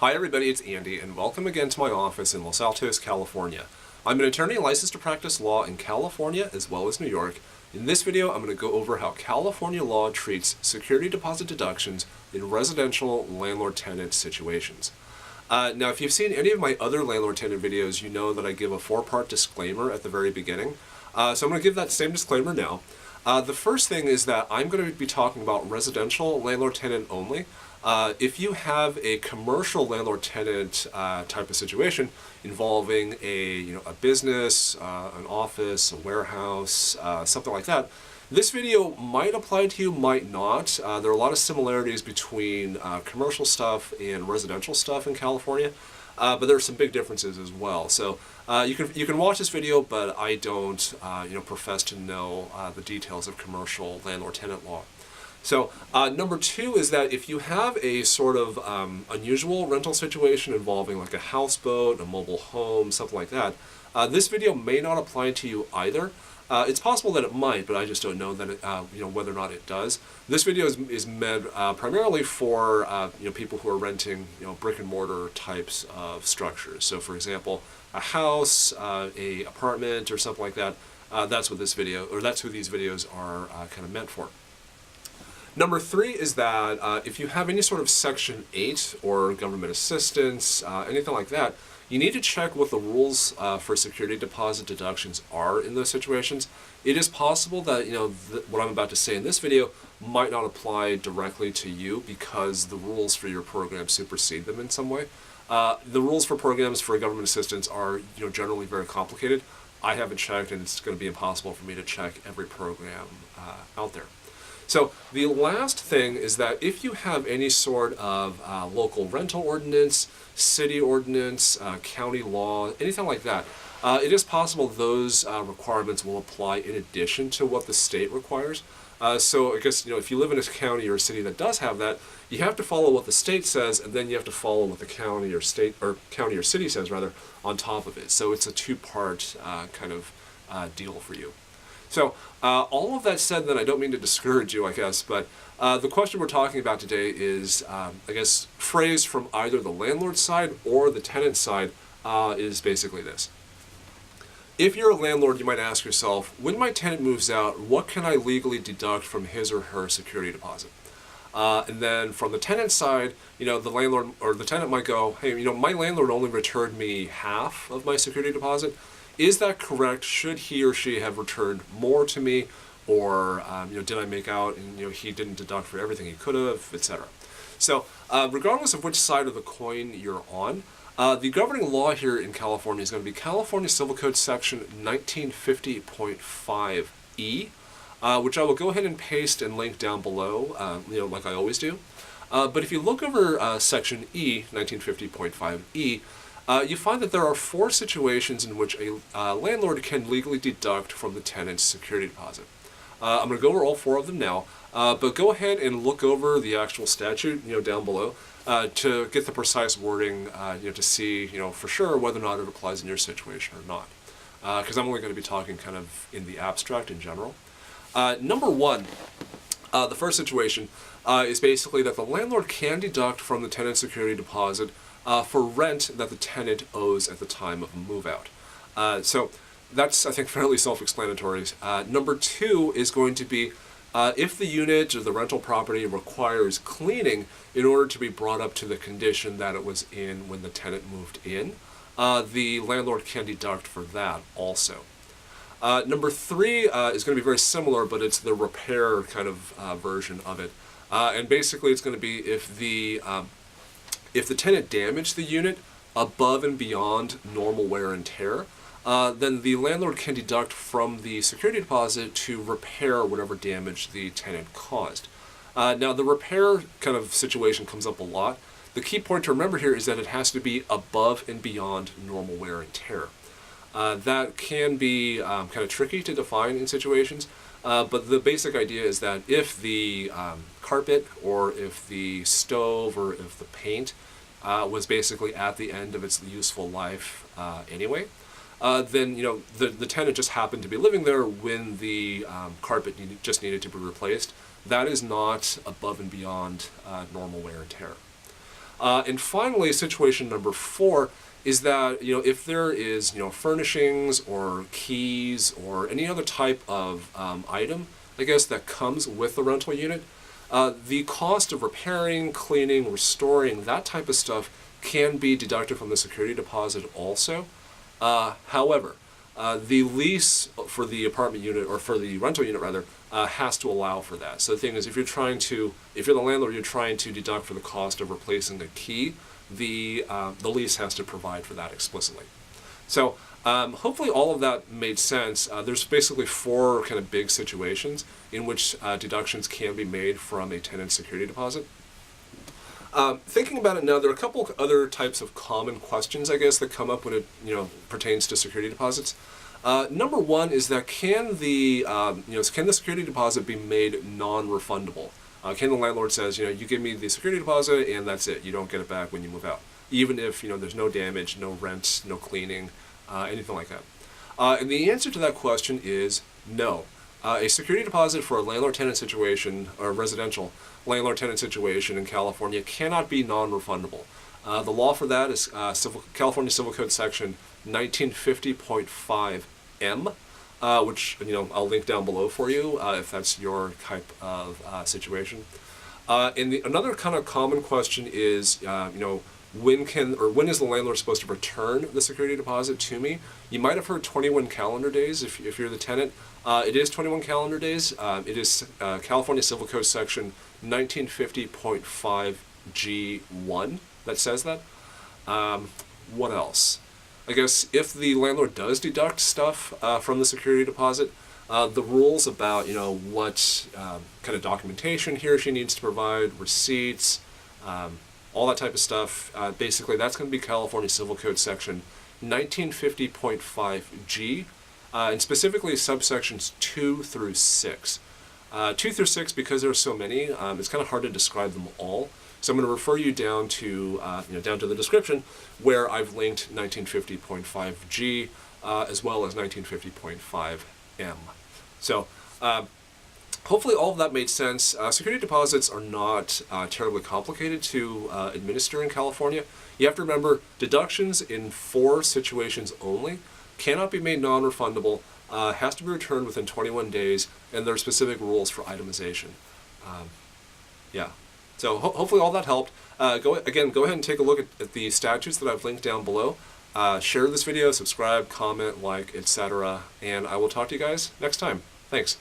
Hi everybody, it's Andy, and welcome again to my office in Los Altos, California. I'm an attorney licensed to practice law in California as well as New York. In this video, I'm going to go over how California law treats security deposit deductions in residential landlord-tenant situations. Now, if you've seen any of my other landlord-tenant videos, you know that I give a four-part disclaimer at the very beginning. So I'm going to give that same disclaimer now. The first thing is that I'm going to be talking about residential landlord-tenant only. If you have a commercial landlord-tenant type of situation involving a business, an office, a warehouse, something like that, this video might apply to you, might not. There are a lot of similarities between commercial stuff and residential stuff in California, but there are some big differences as well. So you can watch this video, but I don't profess to know the details of commercial landlord-tenant law. So number two is that if you have a sort of unusual rental situation involving like a houseboat, a mobile home, something like that, this video may not apply to you either. It's possible that it might, but I just don't know that whether or not it does. This video is meant primarily for people who are renting brick and mortar types of structures. So for example, a house, a apartment, or something like that. That's what this video, or that's who these videos are kind of meant for. Number three is that if you have any sort of Section 8 or government assistance, anything like that, you need to check what the rules for security deposit deductions are in those situations. It is possible that what I'm about to say in this video might not apply directly to you because the rules for your program supersede them in some way. The rules for programs for government assistance are generally very complicated. I haven't checked, and it's going to be impossible for me to check every program out there. So the last thing is that if you have any sort of local rental ordinance, city ordinance, county law, anything like that, it is possible those requirements will apply in addition to what the state requires. So I guess if you live in a county or a city that does have that, you have to follow what the state says, and then you have to follow what the county or city says rather on top of it. So it's a two-part kind of deal for you. So all of that said, then I don't mean to discourage you, I guess, but the question we're talking about today is, I guess, phrased from either the landlord side or the tenant side is basically this. If you're a landlord, you might ask yourself, when my tenant moves out, what can I legally deduct from his or her security deposit? And then from the tenant side, the landlord or the tenant might go, hey, my landlord only returned me half of my security deposit. Is that correct? Should he or she have returned more to me, or did I make out and he didn't deduct for everything he could have, etc. So regardless of which side of the coin you're on, the governing law here in California is going to be California Civil Code Section 1950.5E, which I will go ahead and paste and link down below, like I always do. But if you look over Section E, 1950.5E, you find that there are four situations in which a landlord can legally deduct from the tenant's security deposit. I'm going to go over all four of them now, but go ahead and look over the actual statute, down below, to get the precise wording, to see, for sure whether or not it applies in your situation or not. Because I'm only going to be talking kind of in the abstract in general. Number one, the first situation is basically that the landlord can deduct from the tenant's security deposit for rent that the tenant owes at the time of move out. So that's, I think, fairly self-explanatory. Number two is going to be if the unit or the rental property requires cleaning in order to be brought up to the condition that it was in when the tenant moved in, the landlord can deduct for that also. Number three is going to be very similar, but it's the repair kind of version of it. And basically it's going to be if the tenant damaged the unit above and beyond normal wear and tear, then the landlord can deduct from the security deposit to repair whatever damage the tenant caused. Now, the repair kind of situation comes up a lot. The key point to remember here is that it has to be above and beyond normal wear and tear. That can be kind of tricky to define in situations, but the basic idea is that if the carpet or if the stove or if the paint was basically at the end of its useful life anyway, then the tenant just happened to be living there when the carpet just needed to be replaced. That is not above and beyond normal wear and tear. And finally, situation number 4 is that, if there is, furnishings or keys or any other type of item, I guess, that comes with the rental unit, the cost of repairing, cleaning, restoring, that type of stuff can be deducted from the security deposit also. However, the lease for the apartment unit, or for the rental unit rather, has to allow for that. So the thing is, if you're the landlord, you're trying to deduct for the cost of replacing the key, the lease has to provide for that explicitly. So hopefully all of that made sense. There's basically 4 kind of big situations in which deductions can be made from a tenant's security deposit. Thinking about it now, there are a couple of other types of common questions, I guess, that come up when it pertains to security deposits. Number 1 is that can the security deposit be made non-refundable? Can the landlord says, you give me the security deposit and that's it, you don't get it back when you move out, even if there's no damage, no rent, no cleaning, anything like that. And the answer to that question is no. A security deposit for a landlord-tenant situation, or residential landlord-tenant situation in California, cannot be non-refundable. The law for that is California Civil Code Section 1950.5M, which I'll link down below for you if that's your type of situation. And another kind of common question is, when is the landlord supposed to return the security deposit to me? You might have heard 21 calendar days if you're the tenant. It is 21 calendar days. It is California Civil Code Section 1950.5G1 that says that. What else? I guess if the landlord does deduct stuff from the security deposit, the rules about what kind of documentation he or she needs to provide, receipts, all that type of stuff, basically that's going to be California Civil Code Section 1950.5G, and specifically subsections 2 through 6. 2 through 6, because there are so many, it's kind of hard to describe them all. So I'm going to refer you down to the description, where I've linked 1950.5G as well as 1950.5M. So hopefully all of that made sense. Security deposits are not terribly complicated to administer in California. You have to remember, deductions in 4 situations only cannot be made non-refundable, has to be returned within 21 days, and there are specific rules for itemization. Yeah. So hopefully all that helped. Go ahead and take a look at the statutes that I've linked down below. Share this video, subscribe, comment, like, etc. And I will talk to you guys next time. Thanks.